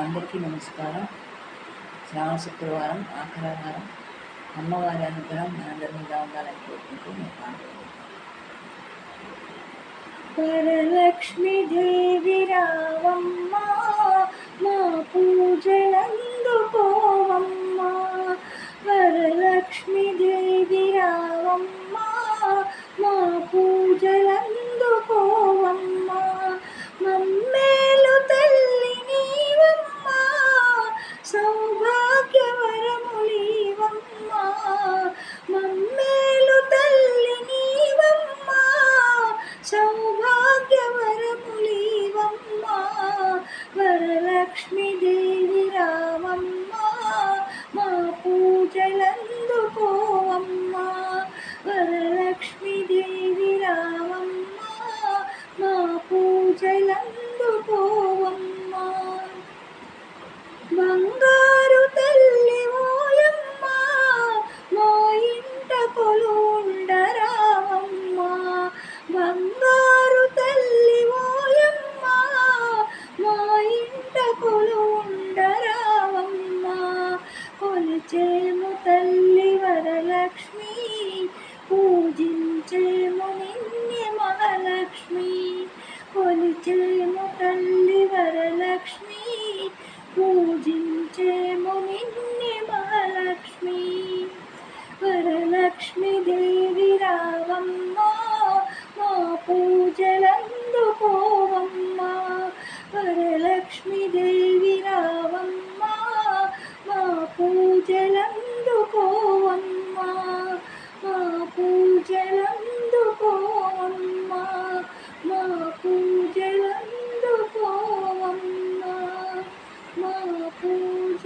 అందరికీ నమస్కారం. శ్రావణ శుక్రవారం ఆఖరి వారం. అమ్మవారి అనుగ్రహం మనందరి మీద ఉండాలని కోరుకుంటూ నేను పాడుతున్నాను. వరలక్ష్మి దేవి రావమ్మ, మా పూజలందుకోవమ్మ. వరలక్ష్మి దేవి రావమ్మ, మా పూజలందుకోవమ్మ. మమ్మేలు తల్లి నీవమ్మ, సౌభాగ్యవరములీవమ్మ. మమ్మేలు తల్లి నీవమ్మ, సౌభాగ్యవరములీవమ్మ. వరలక్ష్మి దేవి రావమ్మ, మా పూజలందుకోవమ్మ. వరలక్ష్మి దేవి రావమ్మ, మా పూజలందుకోవమ్మ. బంగారు తల్లి ఓయమ్మ, మా ఇంట కొలువుండరావమ్మ. బంగారు తల్లి ఓయమ్మ, మా ఇంట కొలువుండరావమ్మ. కొలిచేము తల్లి వరలక్ష్మి, పూజించేము నిన్నే మహాలక్ష్మి. కొలిచేము తల్లి వరలక్ష్మి, పూజించేము నిన్నే మహాలక్ష్మి. వరలక్ష్మి దేవి రావమ్మ, మా పూజలందుకోవమ్మ. వరలక్ష్మి దేవి రావమ్మ, మా పూజలందుకోవమ్మ. మా పూజలందుకోవమ్మ. మా పూజలందుకోవమ్మ. మా పూజ